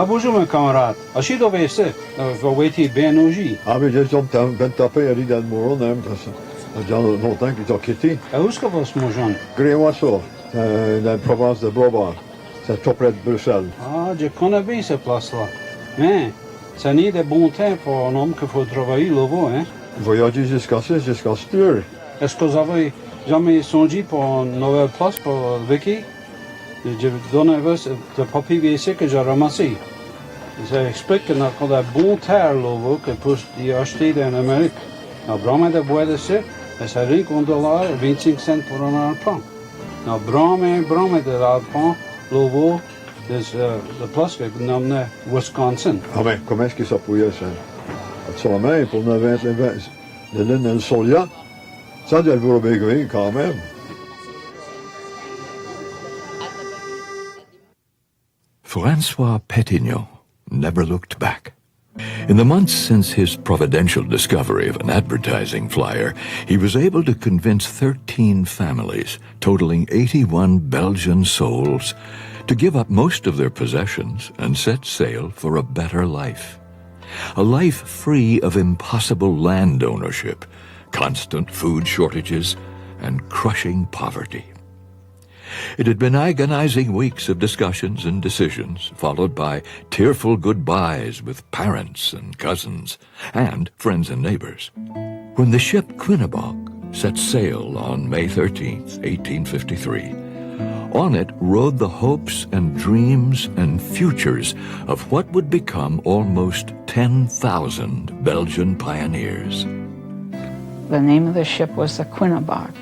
Ah, bonjour, mon camarade. As-tu trouvé ça? Va-t-il bien au J? Ah, mais j'ai ben tapé à l'île Moron, parce que ça fait longtemps qu'ils ont quitté. Où est-ce que vous êtes, mon jeune? Grémoisseau, dans la province de Brabant. C'est tout près de Bruxelles. Ah, je connais bien cette place-là. Mais, ça n'est de bon temps pour un homme qu'il faut travailler là-bas, hein? Voyager jusqu'à Stur. Est-ce que vous avez jamais songé pour une nouvelle place pour Vicky? Je vais donner le papier ici que j'ai ramassé. Ça explique qu'on a bon terre là-bas que pour y acheter en Amérique. Nous avons de bois de ça, et ça rien qu'un dollar et 25 cents pour un arpent. Nous avons de l'arpent là-bas, la place que nous nommons Wisconsin. Ah ben, comment est-ce que ça pouvait ça? Seulement, pour 9 le lin et le solia, ça doit le bien quand même. François Pétignon never looked back. In the months since his providential discovery of an advertising flyer, he was able to convince 13 families, totaling 81 Belgian souls, to give up most of their possessions and set sail for a better life. A life free of impossible land ownership, constant food shortages, and crushing poverty. It had been agonizing weeks of discussions and decisions, followed by tearful goodbyes with parents and cousins, and friends and neighbors. When the ship Quinnebog set sail on May 13th, 1853, on it rode the hopes and dreams and futures of what would become almost 10,000 Belgian pioneers. The name of the ship was the Quinnebog,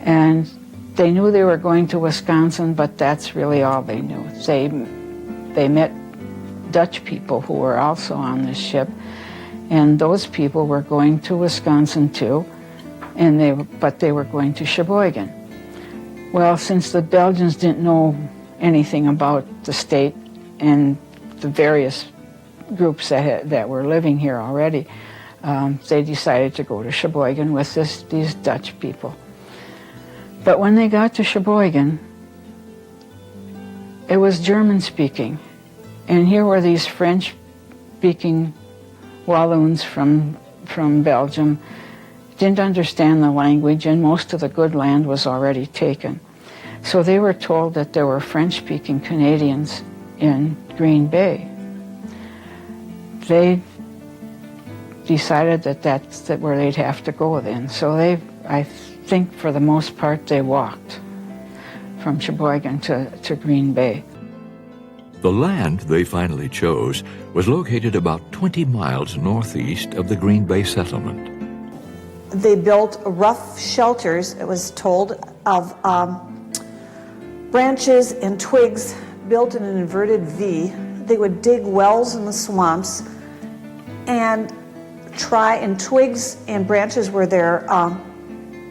and they knew they were going to Wisconsin, but that's really all they knew. They met Dutch people who were also on this ship, and those people were going to Wisconsin too, but they were going to Sheboygan. Well, since the Belgians didn't know anything about the state and the various groups that were living here already, they decided to go to Sheboygan with these Dutch people. But when they got to Sheboygan, it was German-speaking. And here were these French-speaking Walloons from Belgium, didn't understand the language, and most of the good land was already taken. So they were told that there were French-speaking Canadians in Green Bay. They decided that that's where they'd have to go then. So I think for the most part they walked from Sheboygan to Green Bay. The land they finally chose was located about 20 miles northeast of the Green Bay settlement. They built rough shelters, it was told, of branches and twigs built in an inverted V. They would dig wells in the swamps, and twigs and branches were their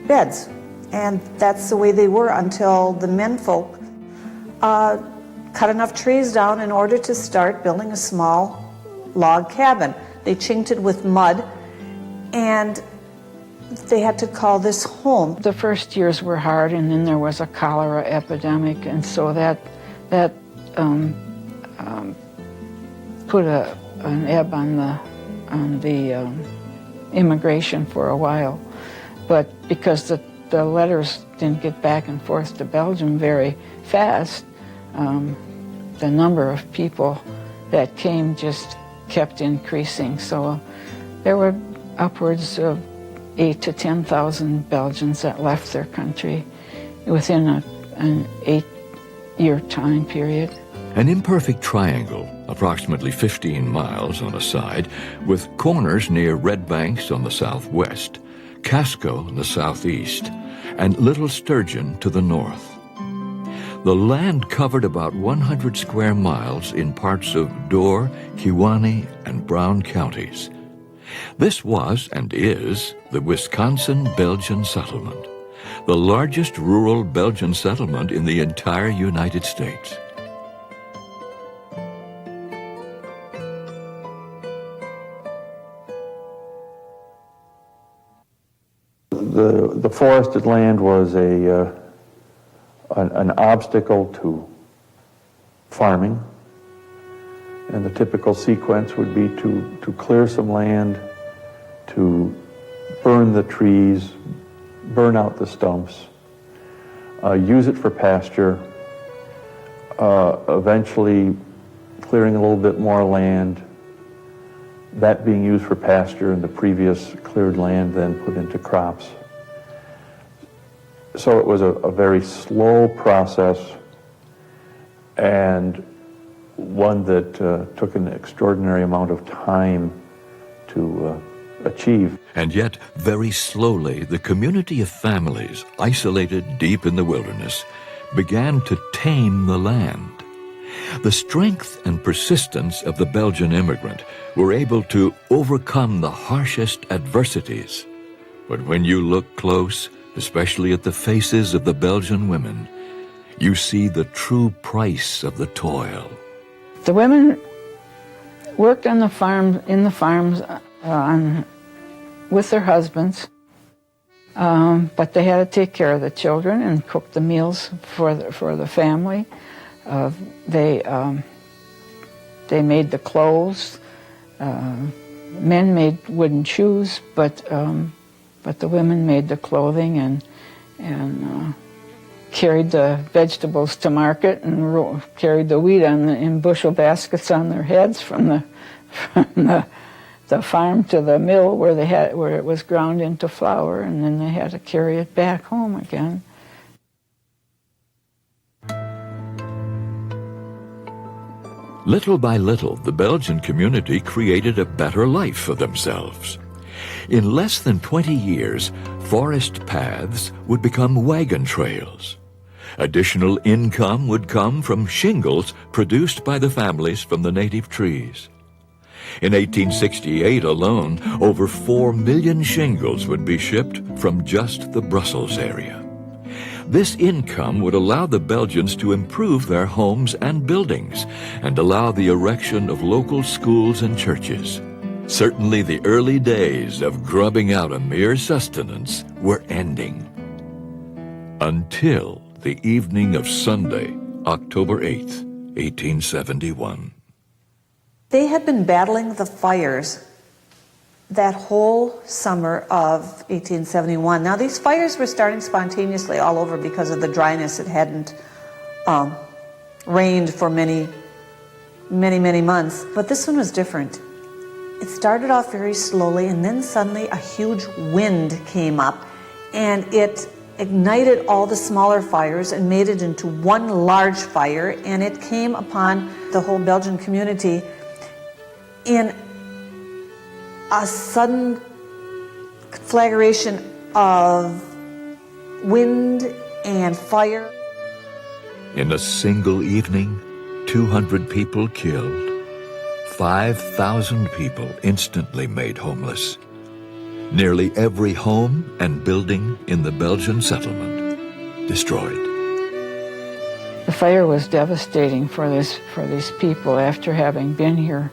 beds. And that's the way they were until the menfolk cut enough trees down in order to start building a small log cabin. They chinked it with mud, and they had to call this home. The first years were hard, and then there was a cholera epidemic, and so that put an ebb on the immigration for a while. But because the letters didn't get back and forth to Belgium very fast, the number of people that came just kept increasing. So there were upwards of 8,000 to 10,000 Belgians that left their country within an 8-year time period. An imperfect triangle, approximately 15 miles on a side, with corners near Red Banks on the southwest, Casco on the southeast, and Little Sturgeon to the north. The land covered about 100 square miles in parts of Door, Kewaunee, and Brown counties. This was and is the Wisconsin Belgian settlement, the largest rural Belgian settlement in the entire United States. The forested land was an obstacle to farming. And the typical sequence would be to clear some land, to burn the trees, burn out the stumps, use it for pasture, eventually clearing a little bit more land, that being used for pasture and the previous cleared land then put into crops. So it was a very slow process, and one that took an extraordinary amount of time to achieve. And yet, very slowly, the community of families, isolated deep in the wilderness, began to tame the land. The strength and persistence of the Belgian immigrant were able to overcome the harshest adversities. But when you look close, especially at the faces of the Belgian women, you see the true price of the toil. The women worked on the farm, in the farms with their husbands, but they had to take care of the children and cook the meals for the family. They made the clothes. Men made wooden shoes, but the women made the clothing and carried the vegetables to market and carried the wheat in bushel baskets on their heads from the farm to the mill where it was ground into flour, and then they had to carry it back home again. Little by little, the Belgian community created a better life for themselves. In less than 20 years, forest paths would become wagon trails. Additional income would come from shingles produced by the families from the native trees. In 1868 alone, over 4 million shingles would be shipped from just the Brussels area. This income would allow the Belgians to improve their homes and buildings and allow the erection of local schools and churches. Certainly the early days of grubbing out a mere sustenance were ending. Until the evening of Sunday, October 8th, 1871. They had been battling the fires that whole summer of 1871. Now, these fires were starting spontaneously all over because of the dryness. It hadn't rained for many months. But this one was different. It started off very slowly, and then suddenly a huge wind came up, and it ignited all the smaller fires and made it into one large fire, and it came upon the whole Belgian community in a sudden conflagration of wind and fire. In a single evening, 200 people killed, 5,000 people instantly made homeless. Nearly every home and building in the Belgian settlement destroyed. The fire was devastating for these people after having been here.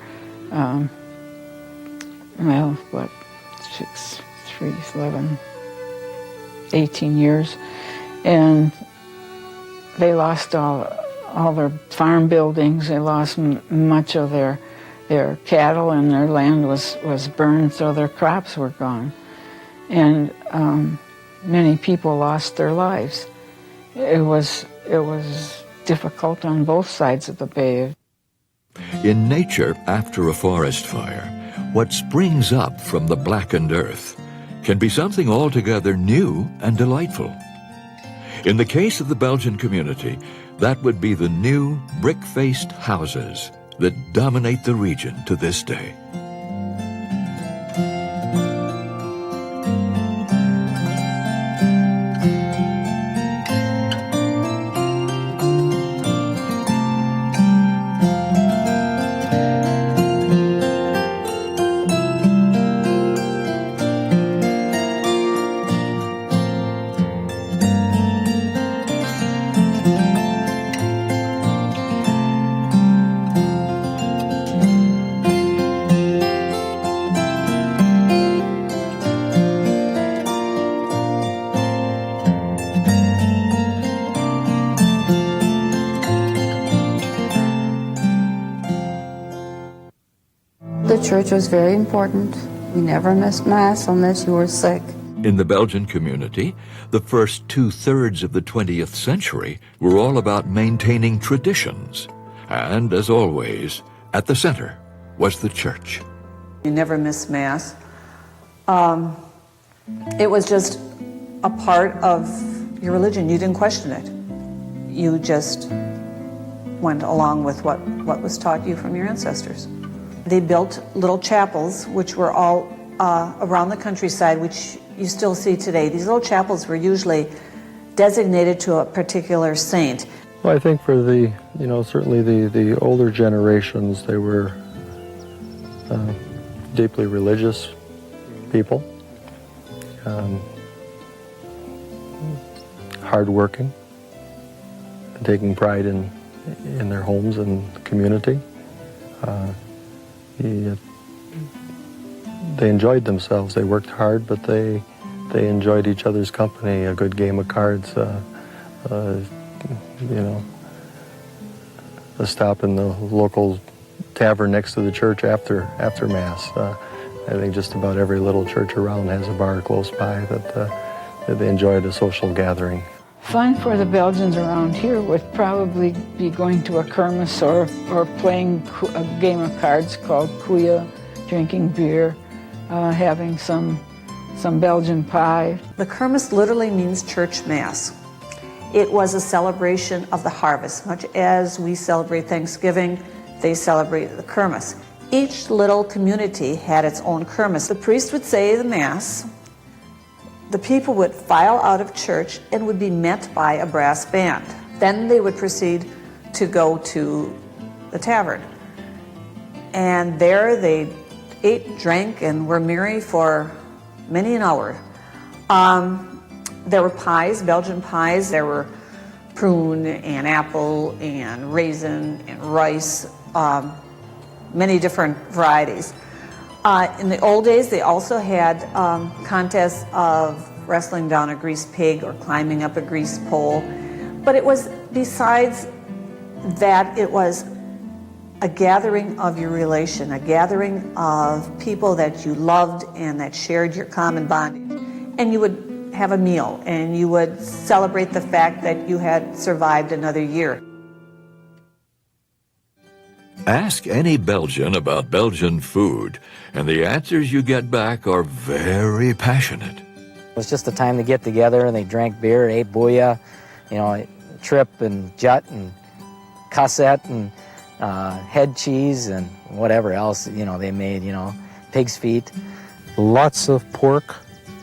18 years, and they lost all their farm buildings. They lost much of their cattle, and their land was burned, so their crops were gone. And many people lost their lives. It was difficult on both sides of the bay. In nature, after a forest fire, what springs up from the blackened earth can be something altogether new and delightful. In the case of the Belgian community, that would be the new brick-faced houses that dominate the region to this day. church was very important. We never missed Mass unless you were sick. In the Belgian community, the first 2/3 of the 20th century were all about maintaining traditions. And as always, at the center was the church. You never missed Mass. It was just a part of your religion. You didn't question it. You just went along with what was taught you from your ancestors. They built little chapels, which were all around the countryside, which you still see today. These little chapels were usually designated to a particular saint. Well, I think for the, certainly the older generations, they were deeply religious people, hardworking, and taking pride in their homes and community. They enjoyed themselves. They worked hard, but they enjoyed each other's company. A good game of cards, a stop in the local tavern next to the church after Mass. I think just about every little church around has a bar close by that they enjoyed a social gathering. Fun for the Belgians around here would probably be going to a kermis or playing a game of cards called Kuya, drinking beer, having some Belgian pie. The kermis literally means church mass. It was a celebration of the harvest. Much as we celebrate Thanksgiving, they celebrated the kermis. Each little community had its own kermis. The priest would say the Mass. The people would file out of church and would be met by a brass band. Then they would proceed to go to the tavern. And there they ate, drank, and were merry for many an hour. There were pies, Belgian pies. There were prune and apple and raisin and rice, many different varieties. In the old days, they also had contests of wrestling down a greased pig or climbing up a greased pole. But it was, besides that, it was a gathering of your relation, a gathering of people that you loved and that shared your common bondage. And you would have a meal, and you would celebrate the fact that you had survived another year. Ask any Belgian about Belgian food, and the answers you get back are very passionate. It was just a time to get together, and they drank beer, ate booyah, trip and jut and cassette and head cheese and whatever else, they made, pig's feet. Lots of pork,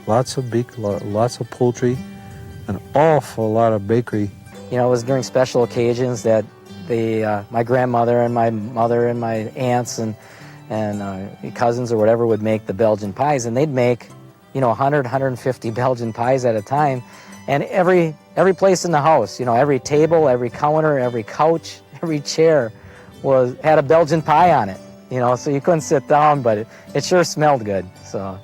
lots of beef, lots of poultry, an awful lot of bakery. It was during special occasions that my grandmother and my mother and my aunts and cousins or whatever would make the Belgian pies, and they'd make 100, 150 Belgian pies at a time, and every place in the house, every table, every counter, every couch, every chair had a Belgian pie on it, so you couldn't sit down, but it sure smelled good. So,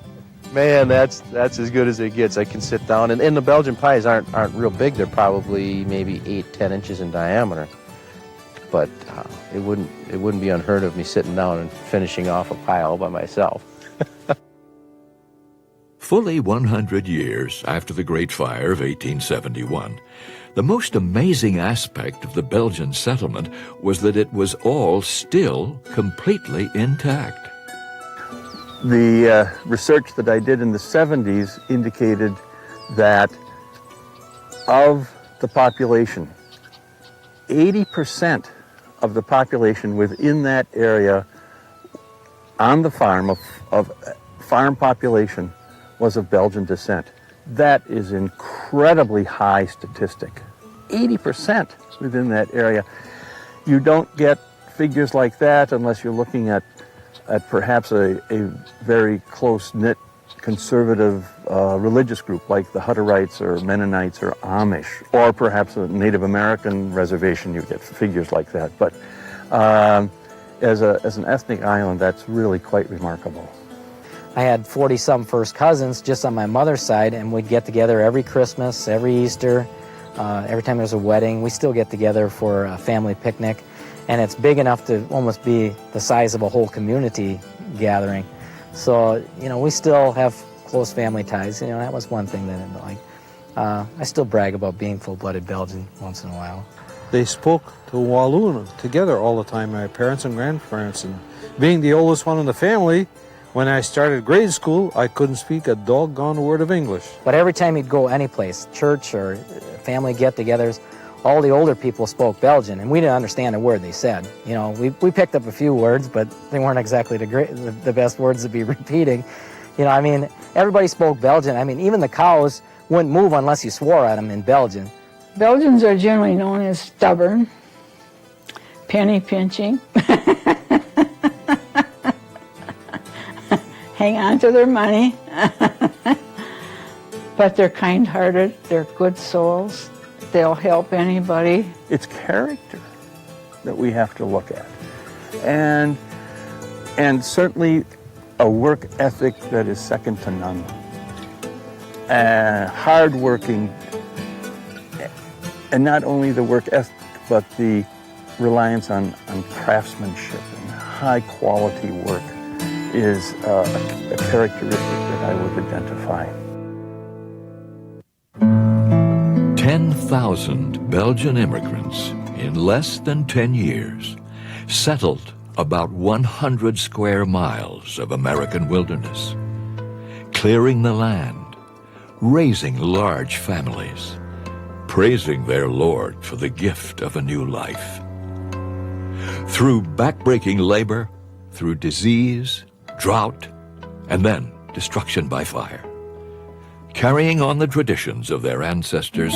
man, that's as good as it gets. I can sit down, and the Belgian pies aren't real big. They're probably maybe 8-10 inches in diameter. But it wouldn't be unheard of me sitting down and finishing off a pie all by myself. Fully 100 years after the Great Fire of 1871, the most amazing aspect of the Belgian settlement was that it was all still completely intact. The research that I did in the 70s indicated that of the population, 80% of the population within that area on the farm, of farm population, was of Belgian descent. That is an incredibly high statistic. 80% within that area. You don't get figures like that unless you're looking at perhaps a very close-knit conservative religious group like the Hutterites or Mennonites or Amish, or perhaps a Native American reservation. You get figures like that. But as an ethnic island, that's really quite remarkable. I had 40-some first cousins just on my mother's side, and we'd get together every Christmas, every Easter, every time there was a wedding. We still get together for a family picnic. and it's big enough to almost be the size of a whole community gathering. So, you know, we still have close family ties. You know, that was one thing that I like. I still brag about being full-blooded Belgian once in a while. They spoke to Walloon together all the time, my parents and grandparents. And being the oldest one in the family, when I started grade school, I couldn't speak a doggone word of English. But every time you'd go anyplace, church or family get-togethers, all the older people spoke Belgian, and we didn't understand a word they said. You know, we picked up a few words, but they weren't exactly the best words to be repeating. You know, I mean, everybody spoke Belgian. I mean, even the cows wouldn't move unless you swore at them in Belgian. Belgians are generally known as stubborn, penny pinching, hang on to their money, but they're kind-hearted, they're good souls, they'll help anybody. It's character that we have to look at, and certainly a work ethic that is second to none, hard-working. And not only the work ethic, but the reliance on craftsmanship and high-quality work is a characteristic that I would identify. 10,000 Belgian immigrants in less than 10 years settled about 100 square miles of American wilderness, clearing the land, raising large families, praising their Lord for the gift of a new life. Through backbreaking labor, through disease, drought, and then destruction by fire, carrying on the traditions of their ancestors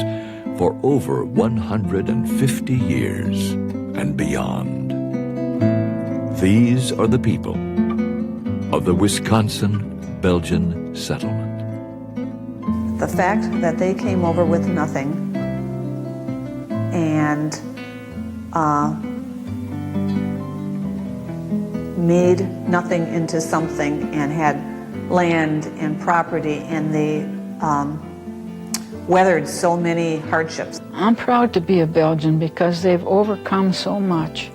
for over 150 years and beyond. These are the people of the Wisconsin-Belgian settlement. The fact that they came over with nothing and made nothing into something and had land and property, and they weathered so many hardships. I'm proud to be a Belgian because they've overcome so much.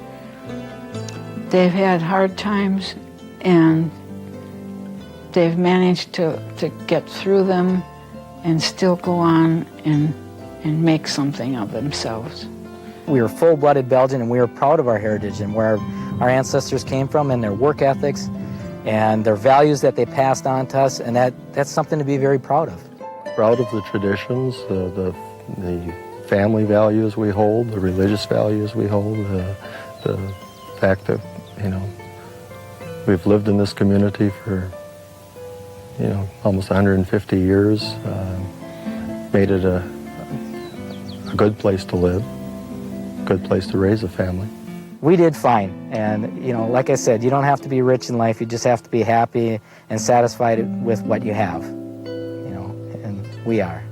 They've had hard times and they've managed to get through them and still go on and make something of themselves. We were full-blooded Belgian, and we were proud of our heritage and where our ancestors came from and their work ethics and their values that they passed on to us, and that's something to be very proud of. Proud of the traditions, the family values we hold, the religious values we hold, the fact that, you know, we've lived in this community for, you know, almost 150 years, made it a good place to live, good place to raise a family. We did fine, and, you know, like I said, you don't have to be rich in life, you just have to be happy and satisfied with what you have, you know, and we are.